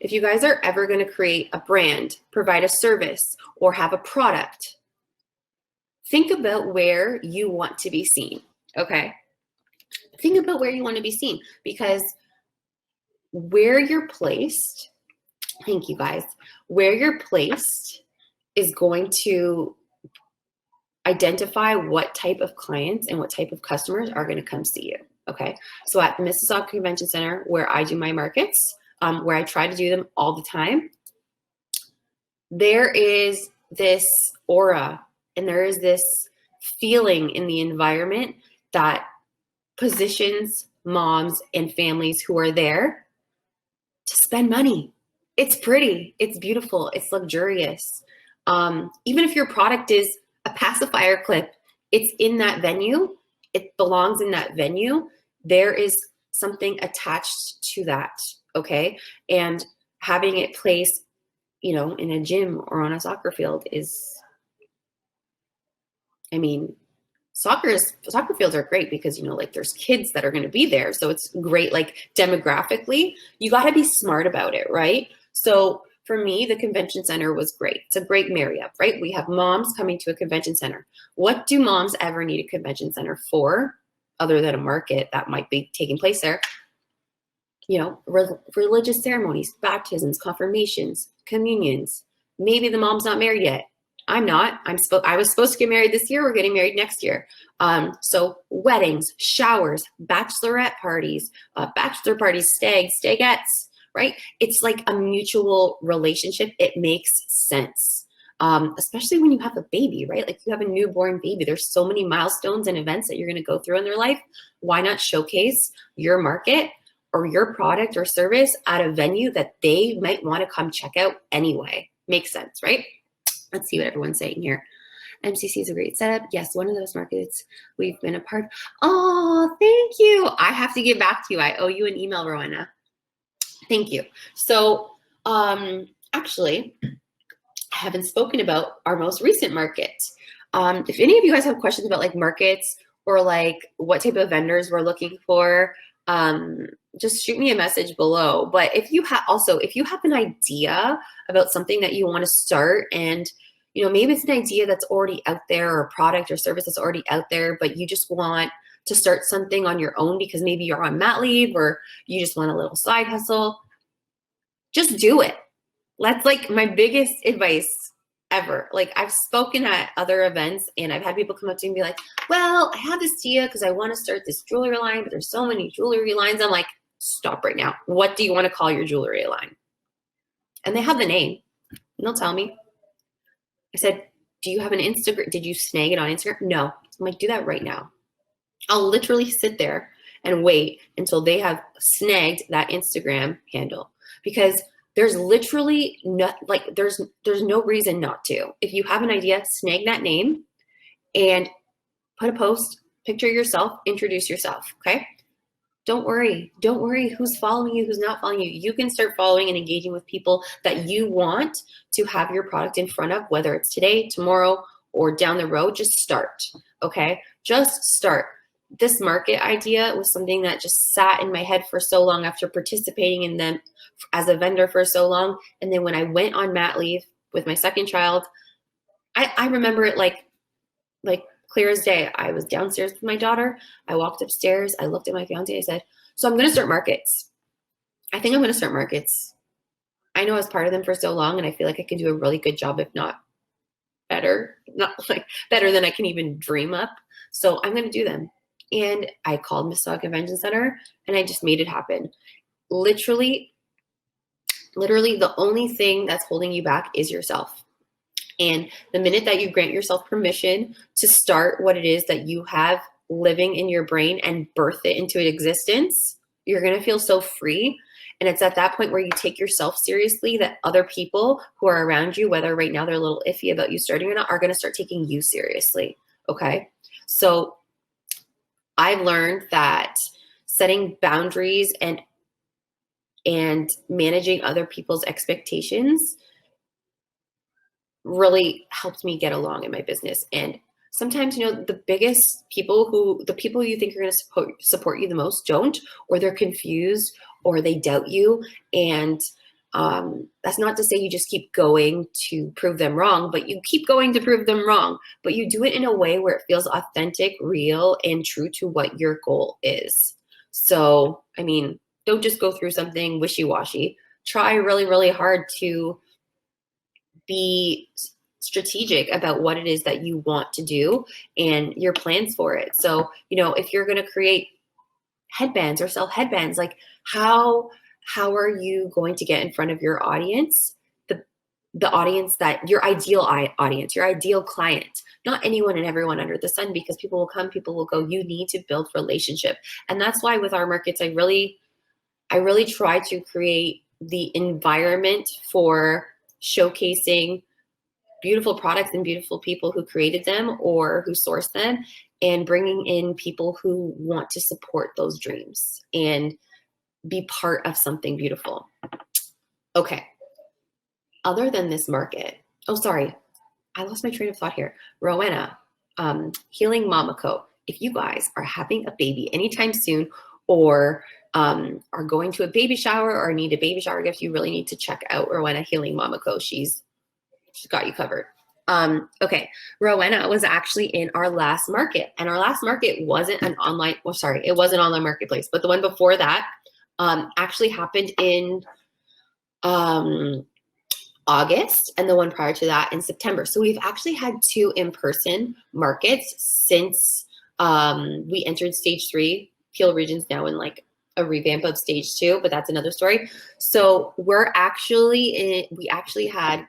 if you guys are ever going to create a brand, provide a service, or have a product, think about where you want to be seen, okay? Think about where you want to be seen, because where you're placed, thank you guys, where you're placed is going to identify what type of clients and what type of customers are going to come see you, okay? So at the Mississauga Convention Center, where I do my markets, where I try to do them all the time, there is this aura and there is this feeling in the environment that positions moms and families who are there to spend money. It's pretty, it's beautiful, it's luxurious. Even if your product is a pacifier clip, it's in that venue, it belongs in that venue, there is something attached to that, okay? And having it placed, you know, in a gym or on a soccer field is, I mean, soccer fields are great because, you know, like there's kids that are going to be there. So it's great, like demographically, you got to be smart about it, right? So for me, the convention center was great. It's a great marry-up, right? We have moms coming to a convention center. What do moms ever need a convention center for, other than a market that might be taking place there? You know, religious ceremonies, baptisms, confirmations, communions. Maybe the mom's not married yet. I'm not. I was supposed to get married this year. We're getting married next year. So weddings, showers, bachelorette parties, bachelor parties, stagettes, right? It's like a mutual relationship. It makes sense, especially when you have a baby, right? Like you have a newborn baby. There's so many milestones and events that you're going to go through in their life. Why not showcase your market or your product or service at a venue that they might want to come check out anyway? Makes sense, right? Let's see what everyone's saying here. MCC is a great setup. Yes, one of those markets we've been a part of. Oh, thank you. I have to get back to you. I owe you an email, Rowena. Thank you. So actually, I haven't spoken about our most recent market. If any of you guys have questions about like markets or like what type of vendors we're looking for, just shoot me a message below. But if you have an idea about something that you want to start, and you know, maybe it's an idea that's already out there or a product or service that's already out there, but you just want to start something on your own because maybe you're on mat leave or you just want a little side hustle, just do it. That's like my biggest advice ever. Like I've spoken at other events and I've had people come up to me and be like, well, I have this idea because I want to start this jewelry line, but there's so many jewelry lines. I'm like, stop right now. What do you want to call your jewelry line? And they have the name and they'll tell me. I said, do you have an Instagram? Did you snag it on Instagram? No. I'm like, do that right now. I'll literally sit there and wait until they have snagged that Instagram handle, because there's literally there's no reason not to. If you have an idea, snag that name and put a post, picture yourself, introduce yourself, okay? Don't worry who's following you, who's not following you. You can start following and engaging with people that you want to have your product in front of, whether it's today, tomorrow, or down the road. Just start, okay? Just start. This market idea was something that just sat in my head for so long after participating in them as a vendor for so long. And then when I went on mat leave with my second child, I remember it like clear as day. I was downstairs with my daughter. I walked upstairs. I looked at my fiance. I said, so I'm going to start markets. I think I'm going to start markets. I know I was part of them for so long, and I feel like I can do a really good job, if not better, not like better than I can even dream up. So I'm going to do them. And I called Mississauga Convention Center and I just made it happen. Literally, the only thing that's holding you back is yourself. And the minute that you grant yourself permission to start what it is that you have living in your brain and birth it into existence, you're going to feel so free. And it's at that point where you take yourself seriously that other people who are around you, whether right now they're a little iffy about you starting or not, are going to start taking you seriously. Okay. So I've learned that setting boundaries and managing other people's expectations really helped me get along in my business. And sometimes, you know, the people you think are going to support you the most don't, or they're confused, or they doubt you. And That's not to say you just keep going to prove them wrong, but you keep going to prove them wrong, but you do it in a way where it feels authentic, real, and true to what your goal is. So, I mean, don't just go through something wishy-washy. Try really, really hard to be strategic about what it is that you want to do and your plans for it. So, if you're going to create headbands or sell headbands, like how are you going to get in front of your audience, the audience that your ideal audience, your ideal client, not anyone and everyone under the sun, because people will come, people will go. You need to build relationship. And that's why with our markets, I really try to create the environment for showcasing beautiful products and beautiful people who created them or who sourced them, and bringing in people who want to support those dreams and be part of something beautiful. Okay. Other than this market, oh, sorry, I lost my train of thought here. Rowena, Healing Mama Co. If you guys are having a baby anytime soon, or are going to a baby shower or need a baby shower gift, you really need to check out Rowena Healing Mama Co. She's got you covered. Okay, Rowena was actually in our last market, and our last market wasn't an online, it was an online marketplace, but the one before that actually happened in August, and the one prior to that in September. So we've actually had 2 in-person markets since we entered stage 3. Peel Region's now in like a revamp of stage 2, but that's another story. So we actually had,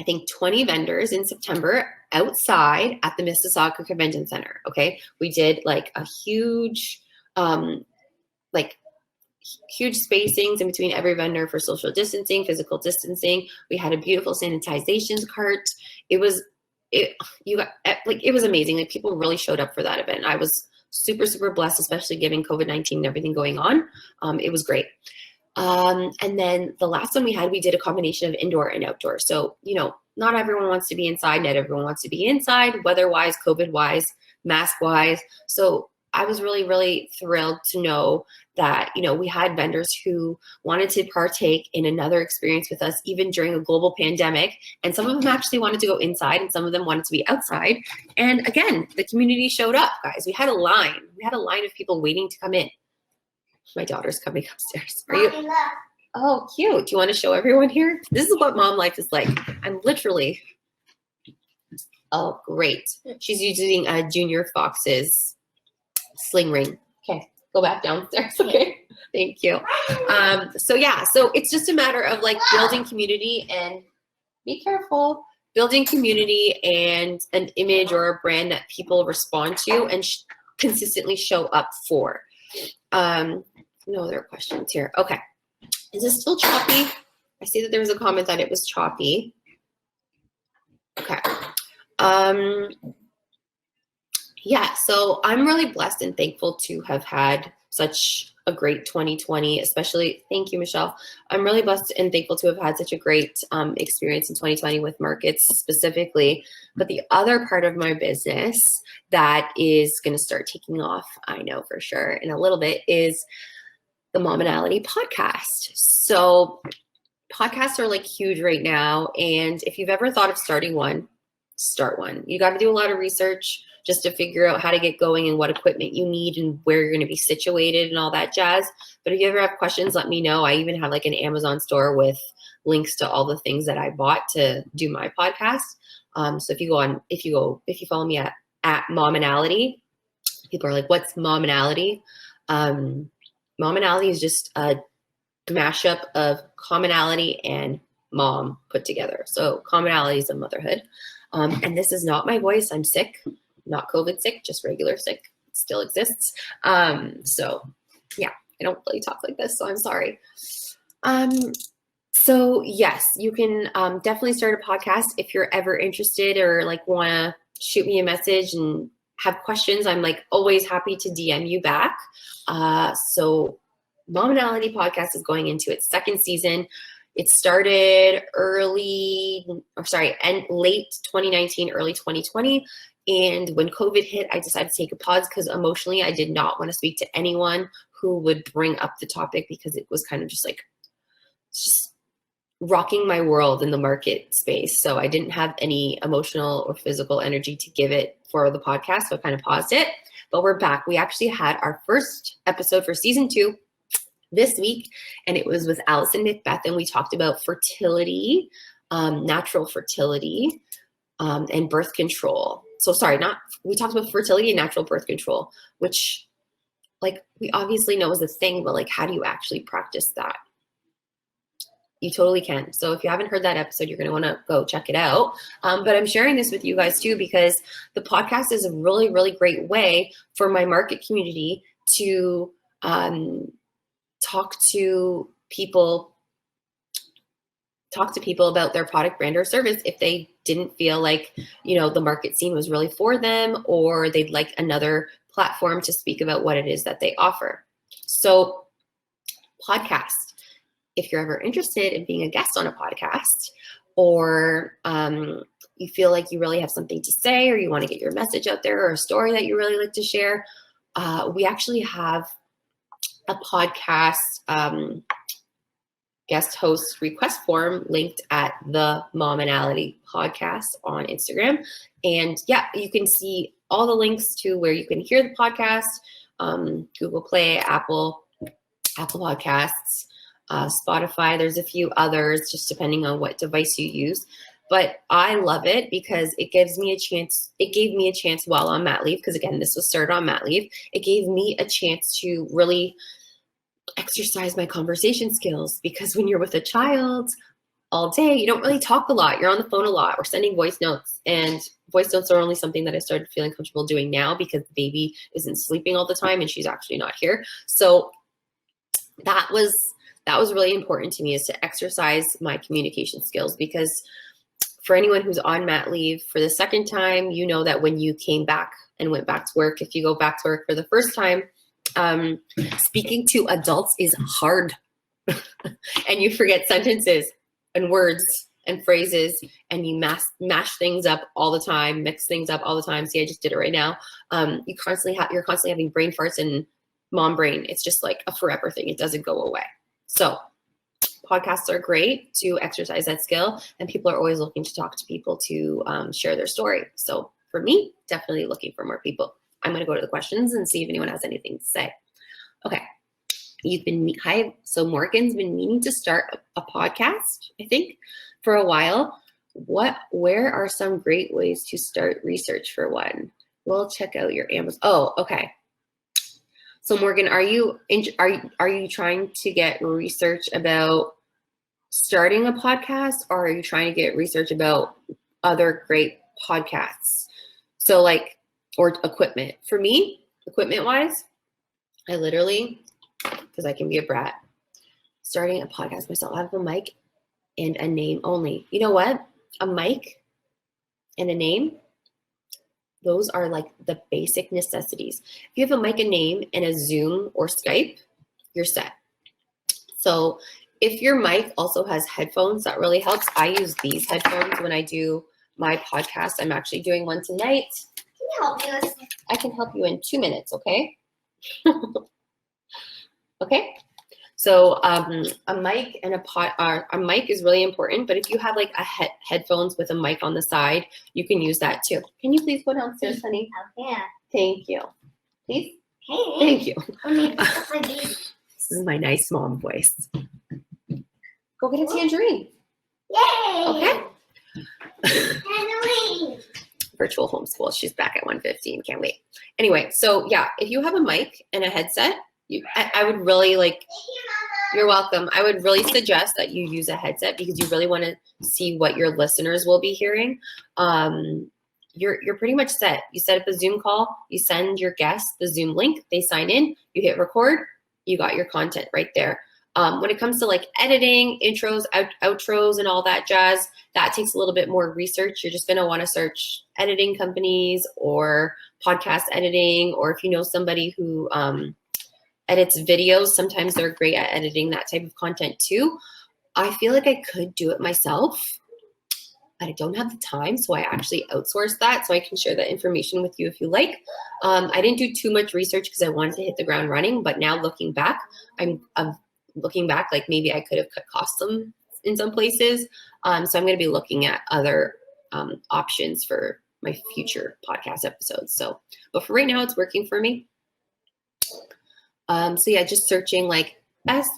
I think, 20 vendors in September outside at the Mississauga Convention Center. Okay. We did like a huge spacings in between every vendor for social distancing, physical distancing. We had a beautiful sanitization cart. It was amazing. Like, people really showed up for that event. I was super, super blessed, especially given COVID-19 and everything going on. It was great. And then the last one we did a combination of indoor and outdoor. So, not everyone wants to be inside. Not everyone wants to be inside, weather-wise, COVID-wise, mask-wise. So I was really, really thrilled to know that, we had vendors who wanted to partake in another experience with us, even during a global pandemic. And some of them actually wanted to go inside, and some of them wanted to be outside. And again, the community showed up, guys. We had a line. We had a line of people waiting to come in. My daughter's coming upstairs. Are you? Oh, cute. Do you want to show everyone here? This is what mom life is like. I'm literally, oh, great. She's using a Junior Fox's sling ring. Okay, go back downstairs. Okay, thank you. So it's just a matter of like building community, and be careful, building community and an image or a brand that people respond to and consistently show up for. No other questions here. Okay. Is this still choppy? I see that there was a comment that it was choppy. Okay. Yeah, so I'm really blessed and thankful to have had such a great 2020, especially, thank you, Michelle. I'm really blessed and thankful to have had such a great experience in 2020 with markets specifically. But the other part of my business that is going to start taking off, I know for sure, in a little bit, is the Mominality podcast. So podcasts are like huge right now. And if you've ever thought of starting one, start one. You got to do a lot of research just to figure out how to get going and what equipment you need and where you're going to be situated and all that jazz. But if you ever have questions, let me know. I even have like an Amazon store with links to all the things that I bought to do my podcast. So if you follow me at Mominality, people are like, what's Mominality? Mominality is just a mashup of commonality and mom put together. So commonality is a motherhood. And this is not my voice. I'm sick, not COVID sick, just regular sick. It still exists. So yeah, I don't really talk like this, so I'm sorry. So yes, you can definitely start a podcast if you're ever interested or like want to shoot me a message and have questions. I'm like always happy to DM you back. So Mominality podcast is going into its 2nd season. It started late 2019, early 2020. And when COVID hit, I decided to take a pause because emotionally I did not want to speak to anyone who would bring up the topic, because it was kind of just like just rocking my world in the market space. So I didn't have any emotional or physical energy to give it for the podcast. So I kind of paused it, but we're back. We actually had our first episode for season 2 this week, and it was with Allison Macbeth, and we talked about fertility, natural fertility, and birth control. So we talked about fertility and natural birth control, which like we obviously know is a thing, but like how do you actually practice that? You totally can. So if you haven't heard that episode, you're going to want to go check it out. But I'm sharing this with you guys too, because the podcast is a really, really great way for my market community to talk to people about their product, brand, or service if they didn't feel like, the market scene was really for them, or they'd like another platform to speak about what it is that they offer. So podcast. If you're ever interested in being a guest on a podcast, or you feel like you really have something to say, or you want to get your message out there, or a story that you really like to share, we actually have a podcast guest host request form linked at the Mominality podcast on Instagram. And yeah, you can see all the links to where you can hear the podcast, Google Play, Apple Podcasts, Spotify. There's a few others, just depending on what device you use. But I love it because it gave me a chance while on mat leave, because again, this was started on mat leave. It gave me a chance to really exercise my conversation skills, because when you're with a child all day, you don't really talk a lot. You're on the phone a lot or sending voice notes, and voice notes are only something that I started feeling comfortable doing now because the baby isn't sleeping all the time and she's actually not here. So that was really important to me, is to exercise my communication skills, because for anyone who's on mat leave for the second time, you know that when you came back and went back to work, if you go back to work for the first time, speaking to adults is hard and you forget sentences and words and phrases, and you mash things up all the time, mix things up all the time. See, I just did it right now. You're constantly having brain farts and mom brain. It's just like a forever thing. It doesn't go away. So podcasts are great to exercise that skill, and people are always looking to talk to people to share their story. So for me, definitely looking for more people. I'm going to go to the questions and see if anyone has anything to say. Okay. So Morgan's been meaning to start a podcast, I think, for a while. Where are some great ways to start research for one? We'll check out your Amazon. Oh, okay. So Morgan, are you trying to get research about starting a podcast, or are you trying to get research about other great podcasts? So like, or equipment. For me, equipment wise, I literally, because I can be a brat, starting a podcast myself. I have a mic and a name only. You know what? A mic and a name, those are like the basic necessities. If you have a mic, a name, and a Zoom or Skype, you're set. So if your mic also has headphones, that really helps. I use these headphones when I do my podcast. I'm actually doing one tonight. Can you help me? I can help you in 2 minutes, okay? Okay. So a mic and a mic is really important, but if you have like headphones with a mic on the side, you can use that too. Can you please go downstairs, honey? Okay. Thank you. Please? Hey. Thank you. This is my nice mom voice. Go get a tangerine. Yay! Okay. Tangerine. Virtual homeschool. She's back at 1:15. Can't wait. Anyway, so yeah, if you have a mic and a headset, I would really like. You're welcome. I would really suggest that you use a headset, because you really want to see what your listeners will be hearing. You're pretty much set. You set up a Zoom call. You send your guests the Zoom link. They sign in. You hit record. You got your content right there. When it comes to like editing, intros, outros, and all that jazz, that takes a little bit more research. You're just going to want to search editing companies or podcast editing, or if you know somebody who edits videos, sometimes they're great at editing that type of content too. I feel like I could do it myself, but I don't have the time, so I actually outsource that, so I can share that information with you if you like. I didn't do too much research because I wanted to hit the ground running, but now looking back, I'm looking back, like maybe I could have cut costs in some places. So I'm going to be looking at other options for my future podcast episodes. So, but for right now, it's working for me. So yeah, just searching like best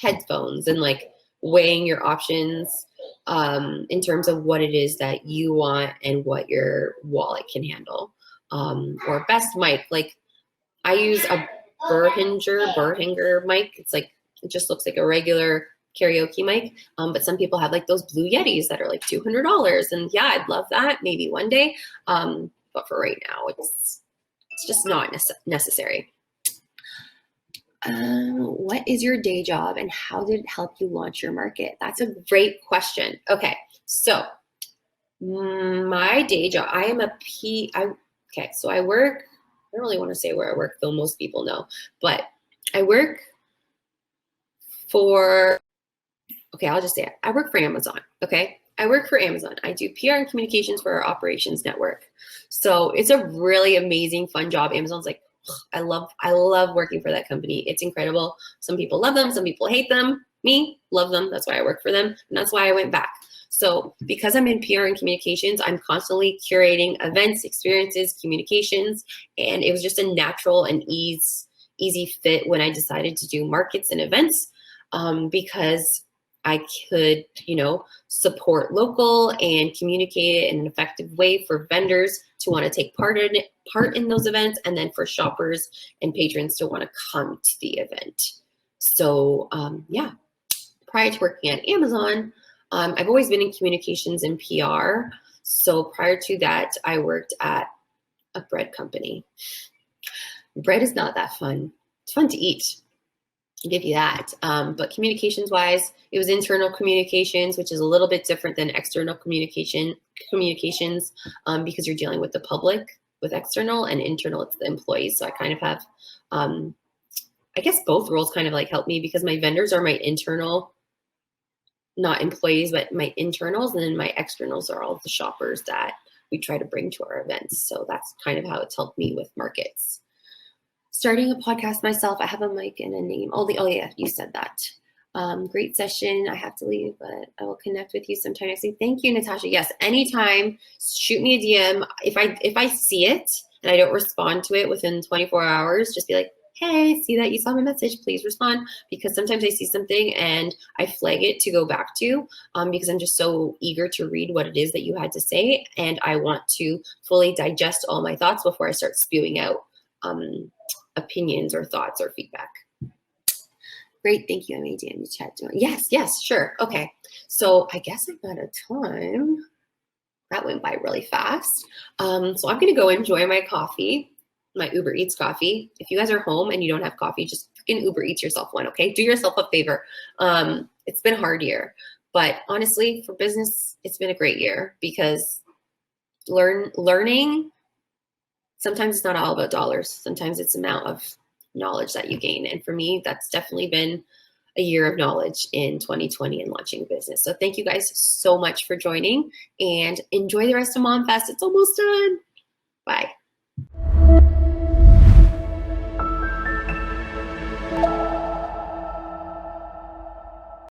headphones and like weighing your options in terms of what it is that you want and what your wallet can handle. Or best mic, like I use a Burhinger mic. It's like, it just looks like a regular karaoke mic. But some people have like those Blue Yetis that are like $200. And yeah, I'd love that maybe one day. But for right now, it's just not necessary. What is your day job and how did it help you launch your market? That's a great question. Okay, so my day job, I work, I don't really want to say where I work, though most people know, but I work for, okay, I'll just say it. I work for Amazon, okay? I work for Amazon. I do PR and communications for our operations network. So it's a really amazing, fun job. Amazon's like, I love working for that company. It's incredible. Some people love them. Some people hate them. Me, love them. That's why I work for them. And that's why I went back. So because I'm in PR and communications, I'm constantly curating events, experiences, communications. And it was just a natural and easy fit when I decided to do markets and events because I could, support local and communicate it in an effective way for vendors to want to take part in those events, and then for shoppers and patrons to want to come to the event. So yeah, prior to working at Amazon, I've always been in communications and PR. So prior to that, I worked at a bread company. Bread is not that fun. It's fun to eat. I'll give you that. But communications wise, it was internal communications, which is a little bit different than external communications because you're dealing with the public with external, and internal it's the employees. So I kind of have, I guess both roles kind of like help me because my vendors are my internal, not employees, but my internals, and then my externals are all the shoppers that we try to bring to our events. So that's kind of how it's helped me with markets. Starting a podcast myself, I have a mic and a name. Oh yeah, you said that. Great session. I have to leave, but I will connect with you sometime next week. Thank you, Natasha. Yes, anytime. Shoot me a DM. If I see it and I don't respond to it within 24 hours, just be like, hey, see that you saw my message, please respond. Because sometimes I see something and I flag it to go back to because I'm just so eager to read what it is that you had to say. And I want to fully digest all my thoughts before I start spewing out opinions or thoughts or feedback. Great, thank you, Amy, in the chat. Yes, sure. Okay, so I guess I'm out of time. That went by really fast. So I'm gonna go enjoy my coffee, my Uber Eats coffee. If you guys are home and you don't have coffee, just freaking Uber Eats yourself one, okay? Do yourself a favor. It's been a hard year, but honestly, for business, it's been a great year because learning, sometimes it's not all about dollars. Sometimes it's the amount of knowledge that you gain. And for me, that's definitely been a year of knowledge in 2020 and launching a business. So thank you guys so much for joining and enjoy the rest of MomFest. It's almost done. Bye.